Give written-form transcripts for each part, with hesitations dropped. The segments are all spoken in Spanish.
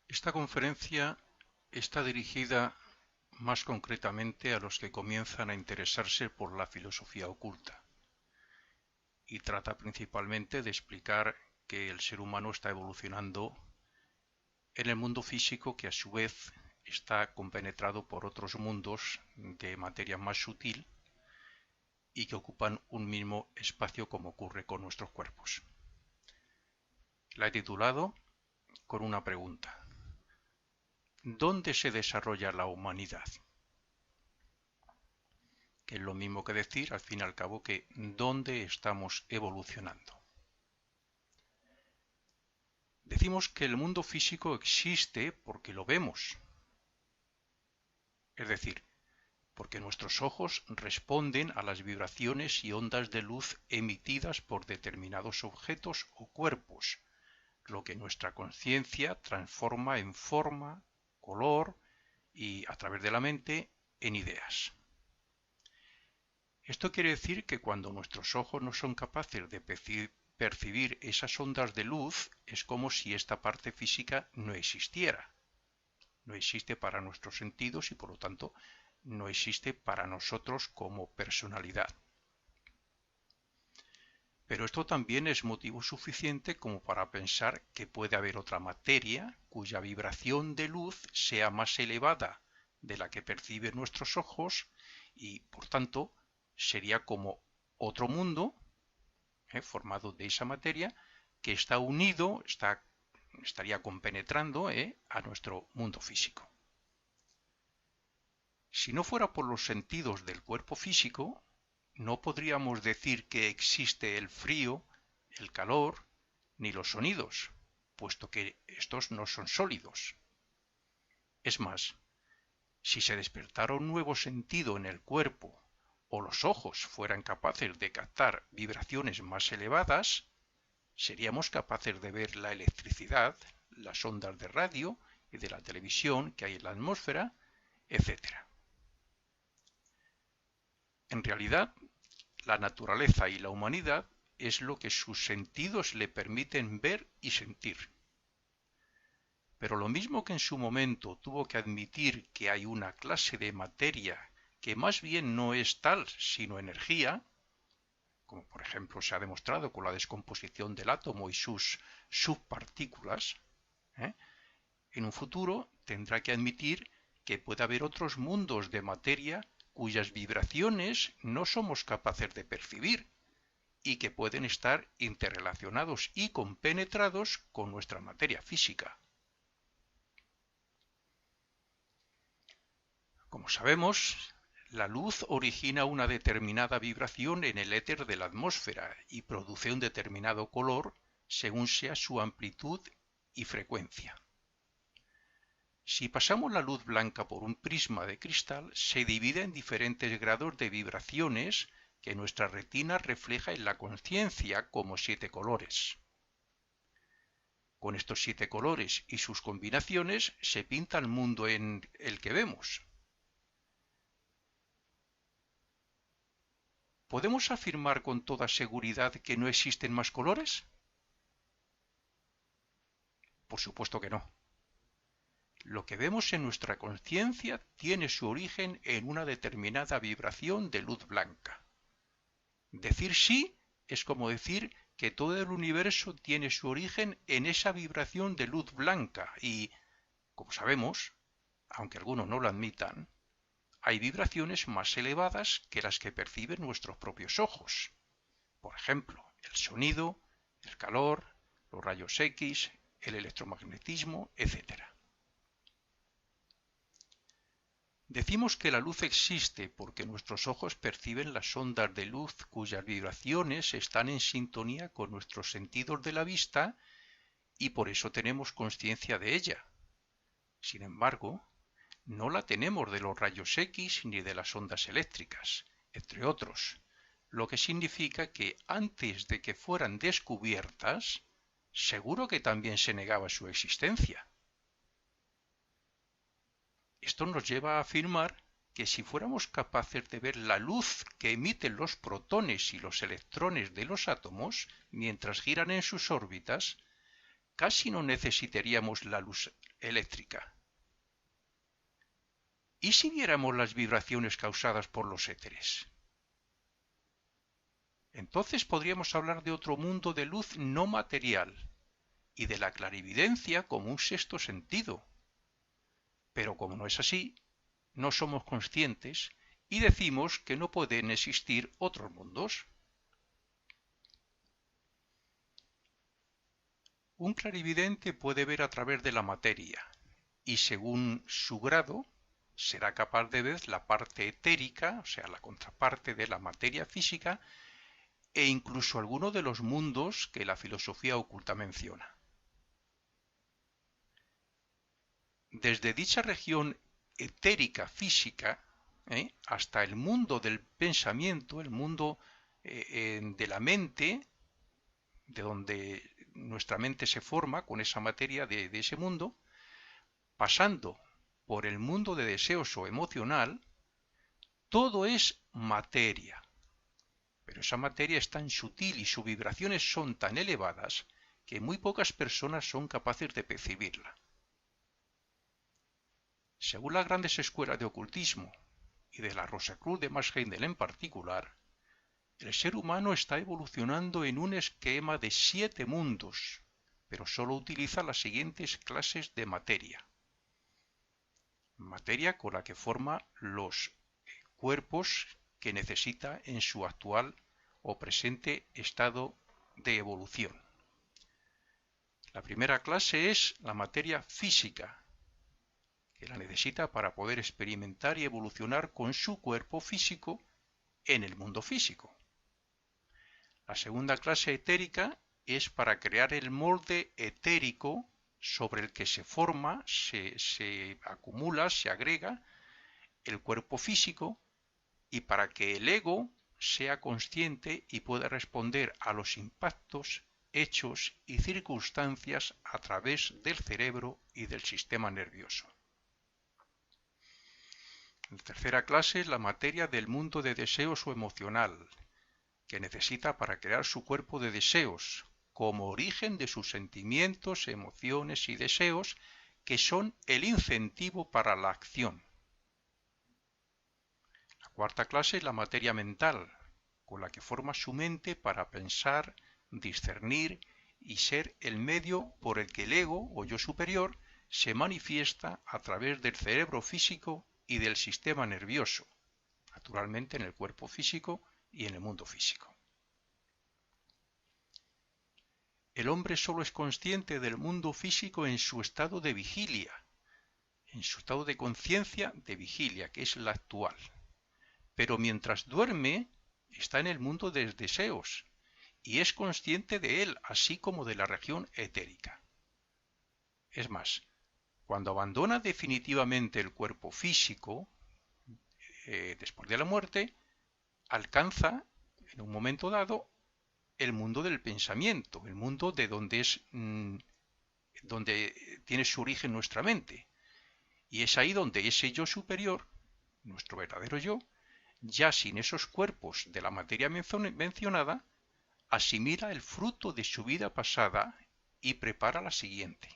Esta conferencia está dirigida más concretamente a los que comienzan a interesarse por la filosofía oculta y trata principalmente de explicar que el ser humano está evolucionando en el mundo físico, que a su vez está compenetrado por otros mundos de materia más sutil y que ocupan un mismo espacio, como ocurre con nuestros cuerpos. La he titulado con una pregunta: ¿dónde se desarrolla la humanidad? Que es lo mismo que decir, al fin y al cabo, que dónde estamos evolucionando. Decimos que el mundo físico existe porque lo vemos, es decir, porque nuestros ojos responden a las vibraciones y ondas de luz emitidas por determinados objetos o cuerpos, lo que nuestra conciencia transforma en forma, color y, a través de la mente, en ideas. Esto quiere decir que cuando nuestros ojos no son capaces de percibir esas ondas de luz, es como si esta parte física no existiera. No existe para nuestros sentidos y, por lo tanto, no existe para nosotros como personalidad. Pero esto también es motivo suficiente como para pensar que puede haber otra materia cuya vibración de luz sea más elevada de la que perciben nuestros ojos y, por tanto, sería como otro mundo formado de esa materia que está unido, estaría compenetrando a nuestro mundo físico. Si no fuera por los sentidos del cuerpo físico, no podríamos decir que existe el frío, el calor, ni los sonidos, puesto que estos no son sólidos. Es más, si se despertara un nuevo sentido en el cuerpo o los ojos fueran capaces de captar vibraciones más elevadas, seríamos capaces de ver la electricidad, las ondas de radio y de la televisión que hay en la atmósfera, etc. En realidad, la naturaleza y la humanidad es lo que sus sentidos le permiten ver y sentir. Pero lo mismo que en su momento tuvo que admitir que hay una clase de materia que más bien no es tal sino energía, como por ejemplo se ha demostrado con la descomposición del átomo y sus subpartículas, ¿eh? En un futuro tendrá que admitir que puede haber otros mundos de materia cuyas vibraciones no somos capaces de percibir y que pueden estar interrelacionados y compenetrados con nuestra materia física. Como sabemos, la luz origina una determinada vibración en el éter de la atmósfera y produce un determinado color según sea su amplitud y frecuencia. Si pasamos la luz blanca por un prisma de cristal, se divide en diferentes grados de vibraciones que nuestra retina refleja en la conciencia como 7 colores. Con estos 7 colores y sus combinaciones se pinta el mundo en el que vemos. ¿Podemos afirmar con toda seguridad que no existen más colores? Por supuesto que no. Lo que vemos en nuestra conciencia tiene su origen en una determinada vibración de luz blanca. Decir sí es como decir que todo el universo tiene su origen en esa vibración de luz blanca y, como sabemos, aunque algunos no lo admitan, hay vibraciones más elevadas que las que perciben nuestros propios ojos. Por ejemplo, el sonido, el calor, los rayos X, el electromagnetismo, etc. Decimos que la luz existe porque nuestros ojos perciben las ondas de luz cuyas vibraciones están en sintonía con nuestros sentidos de la vista y por eso tenemos conciencia de ella. Sin embargo, no la tenemos de los rayos X ni de las ondas eléctricas, entre otros, lo que significa que antes de que fueran descubiertas, seguro que también se negaba su existencia. Esto nos lleva a afirmar que si fuéramos capaces de ver la luz que emiten los protones y los electrones de los átomos mientras giran en sus órbitas, casi no necesitaríamos la luz eléctrica. ¿Y si viéramos las vibraciones causadas por los éteres? Entonces podríamos hablar de otro mundo de luz no material y de la clarividencia como un sexto sentido. Pero como no es así, no somos conscientes y decimos que no pueden existir otros mundos. Un clarividente puede ver a través de la materia y según su grado será capaz de ver la parte etérica, o sea, la contraparte de la materia física, e incluso alguno de los mundos que la filosofía oculta menciona. Desde dicha región etérica física hasta el mundo del pensamiento, el mundo de la mente, de donde nuestra mente se forma con esa materia de ese mundo, pasando por el mundo de deseos o emocional, todo es materia. Pero esa materia es tan sutil y sus vibraciones son tan elevadas que muy pocas personas son capaces de percibirla. Según las grandes escuelas de ocultismo y de la Rosacruz de Max Heindel en particular, el ser humano está evolucionando en un esquema de 7 mundos, pero solo utiliza las siguientes clases de materia. Materia con la que forma los cuerpos que necesita en su actual o presente estado de evolución. La primera clase es la materia física, que la necesita para poder experimentar y evolucionar con su cuerpo físico en el mundo físico. La segunda clase etérica es para crear el molde etérico sobre el que se forma, se acumula, se agrega el cuerpo físico y para que el ego sea consciente y pueda responder a los impactos, hechos y circunstancias a través del cerebro y del sistema nervioso. La tercera clase es la materia del mundo de deseos o emocional, que necesita para crear su cuerpo de deseos, como origen de sus sentimientos, emociones y deseos, que son el incentivo para la acción. La cuarta clase es la materia mental, con la que forma su mente para pensar, discernir y ser el medio por el que el ego o yo superior se manifiesta a través del cerebro físico y del sistema nervioso, naturalmente en el cuerpo físico y en el mundo físico. El hombre solo es consciente del mundo físico en su estado de vigilia, en su estado de conciencia de vigilia, que es la actual. Pero mientras duerme, está en el mundo de deseos y es consciente de él, así como de la región etérica. Es más, cuando abandona definitivamente el cuerpo físico, después de la muerte, alcanza, en un momento dado, el mundo del pensamiento, el mundo de donde tiene su origen nuestra mente. Y es ahí donde ese yo superior, nuestro verdadero yo, ya sin esos cuerpos de la materia mencionada, asimila el fruto de su vida pasada y prepara la siguiente.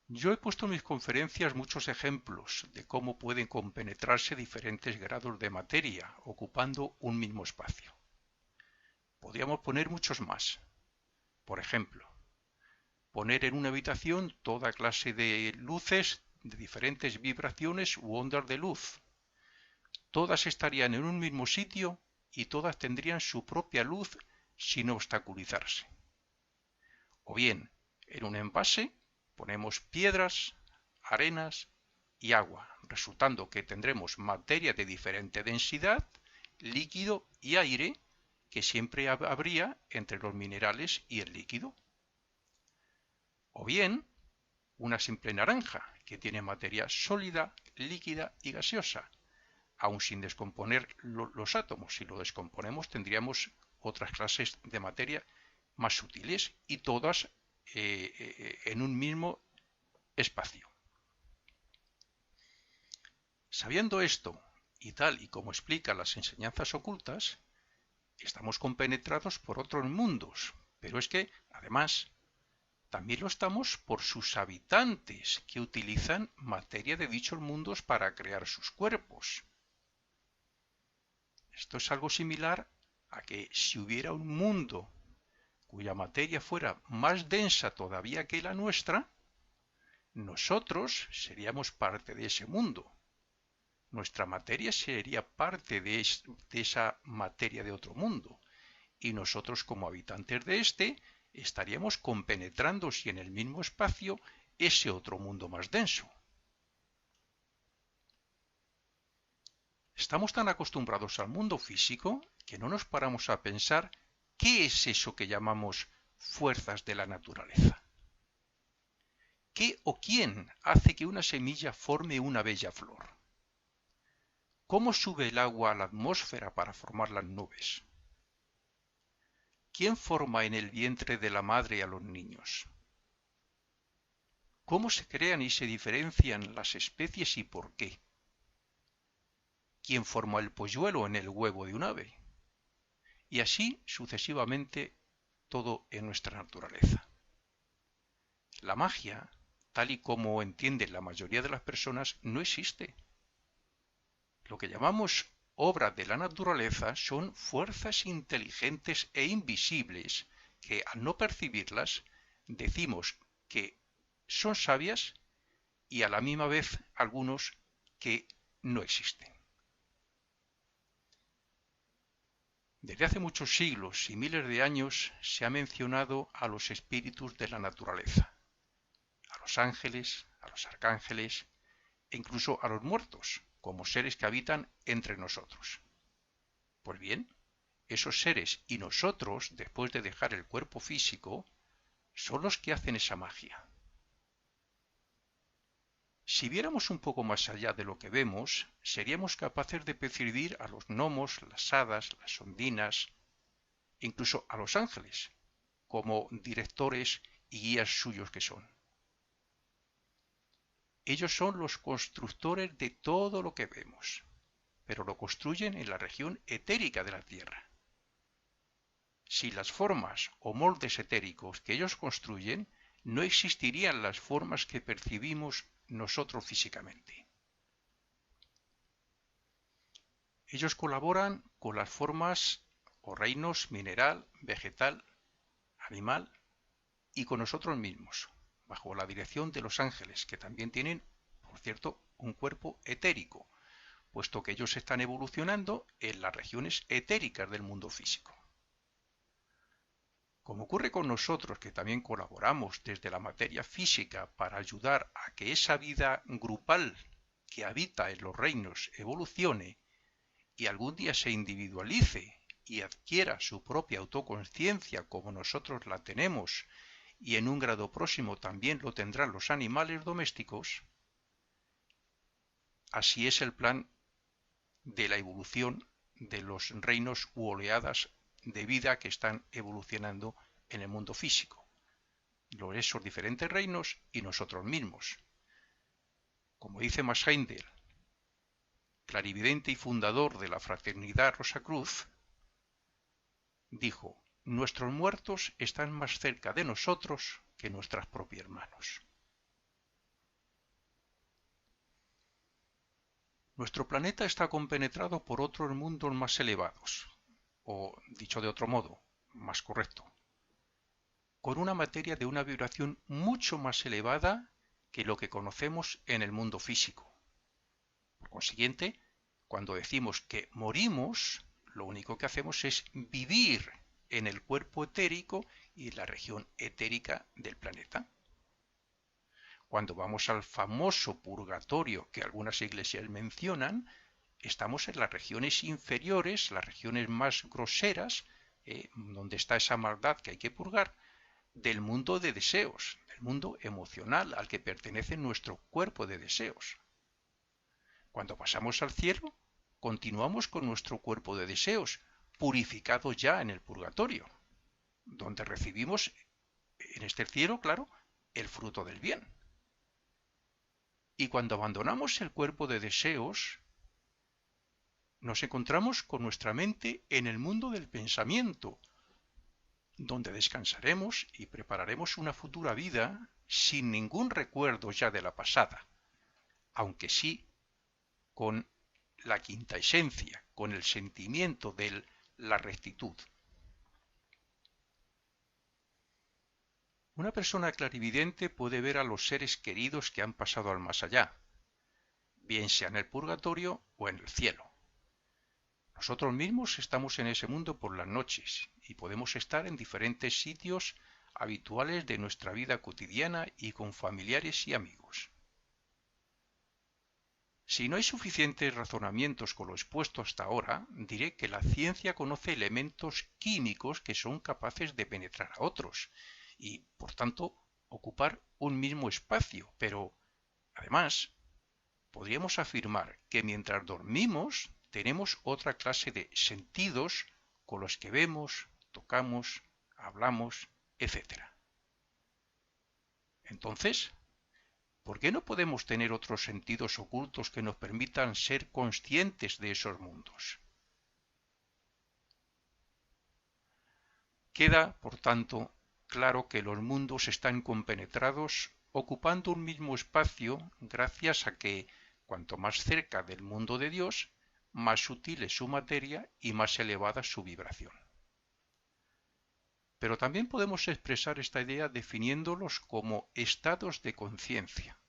Yo he puesto en mis conferencias muchos ejemplos de cómo pueden compenetrarse diferentes grados de materia ocupando un mismo espacio. Podríamos poner muchos más. Por ejemplo, poner en una habitación toda clase de luces de diferentes vibraciones u ondas de luz. Todas estarían en un mismo sitio y todas tendrían su propia luz sin obstaculizarse. O bien, en un envase ponemos piedras, arenas y agua, resultando que tendremos materia de diferente densidad, líquido y aire, que siempre habría entre los minerales y el líquido. O bien, una simple naranja, que tiene materia sólida, líquida y gaseosa, aun sin descomponer los átomos. Si lo descomponemos tendríamos otras clases de materia más sutiles y todas en un mismo espacio. Sabiendo esto, y tal y como explican las enseñanzas ocultas, estamos compenetrados por otros mundos, pero es que, además, también lo estamos por sus habitantes, que utilizan materia de dichos mundos para crear sus cuerpos. Esto es algo similar a que si hubiera un mundo cuya materia fuera más densa todavía que la nuestra, nosotros seríamos parte de ese mundo. Nuestra materia sería parte de esa materia de otro mundo. Y nosotros como habitantes de este estaríamos compenetrando en el mismo espacio ese otro mundo más denso. Estamos tan acostumbrados al mundo físico que no nos paramos a pensar qué es eso que llamamos fuerzas de la naturaleza. ¿Qué o quién hace que una semilla forme una bella flor? ¿Cómo sube el agua a la atmósfera para formar las nubes? ¿Quién forma en el vientre de la madre a los niños? ¿Cómo se crean y se diferencian las especies y por qué? ¿Quién forma el polluelo en el huevo de un ave? Y así sucesivamente todo en nuestra naturaleza. La magia, tal y como entienden la mayoría de las personas, no existe. Lo que llamamos obras de la naturaleza son fuerzas inteligentes e invisibles que, al no percibirlas, decimos que son sabias y a la misma vez algunos que no existen. Desde hace muchos siglos y miles de años se ha mencionado a los espíritus de la naturaleza, a los ángeles, a los arcángeles e incluso a los muertos, como seres que habitan entre nosotros. Pues bien, esos seres y nosotros, después de dejar el cuerpo físico, son los que hacen esa magia. Si viéramos un poco más allá de lo que vemos, seríamos capaces de percibir a los gnomos, las hadas, las ondinas, incluso a los ángeles, como directores y guías suyos que son. Ellos son los constructores de todo lo que vemos, pero lo construyen en la región etérica de la Tierra. Sin las formas o moldes etéricos que ellos construyen, no existirían las formas que percibimos nosotros físicamente. Ellos colaboran con las formas o reinos mineral, vegetal, animal y con nosotros mismos, bajo la dirección de los ángeles, que también tienen, por cierto, un cuerpo etérico, puesto que ellos están evolucionando en las regiones etéricas del mundo físico. Como ocurre con nosotros, que también colaboramos desde la materia física para ayudar a que esa vida grupal que habita en los reinos evolucione y algún día se individualice y adquiera su propia autoconsciencia como nosotros la tenemos, y en un grado próximo también lo tendrán los animales domésticos, así es el plan de la evolución de los reinos u oleadas de vida que están evolucionando en el mundo físico, esos diferentes reinos y nosotros mismos. Como dice Max Heindel, clarividente y fundador de la fraternidad Rosacruz, dijo: nuestros muertos están más cerca de nosotros que nuestras propias manos. Nuestro planeta está compenetrado por otros mundos más elevados, o, dicho de otro modo, más correcto, con una materia de una vibración mucho más elevada que lo que conocemos en el mundo físico. Por consiguiente, cuando decimos que morimos, lo único que hacemos es vivir en el cuerpo etérico y en la región etérica del planeta. Cuando vamos al famoso purgatorio que algunas iglesias mencionan, estamos en las regiones inferiores, las regiones más groseras, donde está esa maldad que hay que purgar, del mundo de deseos, del mundo emocional al que pertenece nuestro cuerpo de deseos. Cuando pasamos al cielo, continuamos con nuestro cuerpo de deseos, purificado ya en el purgatorio, donde recibimos en este cielo, claro, el fruto del bien. Y cuando abandonamos el cuerpo de deseos, nos encontramos con nuestra mente en el mundo del pensamiento, donde descansaremos y prepararemos una futura vida sin ningún recuerdo ya de la pasada, aunque sí con la quinta esencia, con el sentimiento de la rectitud. Una persona clarividente puede ver a los seres queridos que han pasado al más allá, bien sea en el purgatorio o en el cielo. Nosotros mismos estamos en ese mundo por las noches y podemos estar en diferentes sitios habituales de nuestra vida cotidiana y con familiares y amigos. Si no hay suficientes razonamientos con lo expuesto hasta ahora, diré que la ciencia conoce elementos químicos que son capaces de penetrar a otros y, por tanto, ocupar un mismo espacio, pero, además, podríamos afirmar que mientras dormimos tenemos otra clase de sentidos con los que vemos, tocamos, hablamos, etc. Entonces, ¿por qué no podemos tener otros sentidos ocultos que nos permitan ser conscientes de esos mundos? Queda, por tanto, claro que los mundos están compenetrados, ocupando un mismo espacio gracias a que, cuanto más cerca del mundo de Dios, más sutil es su materia y más elevada su vibración. Pero también podemos expresar esta idea definiéndolos como estados de conciencia,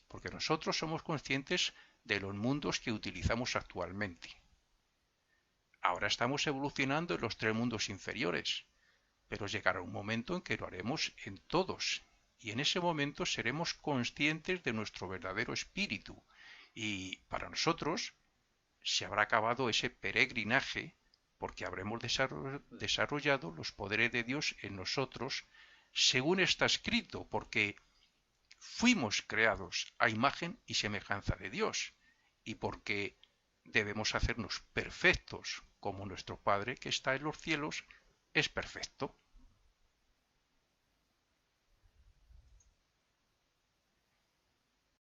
porque nosotros somos conscientes de los mundos que utilizamos actualmente. Ahora estamos evolucionando en los tres mundos inferiores, pero llegará un momento en que lo haremos en todos, y en ese momento seremos conscientes de nuestro verdadero espíritu, y para nosotros se habrá acabado ese peregrinaje porque habremos desarrollado los poderes de Dios en nosotros según está escrito, porque fuimos creados a imagen y semejanza de Dios, y porque debemos hacernos perfectos como nuestro Padre que está en los cielos es perfecto.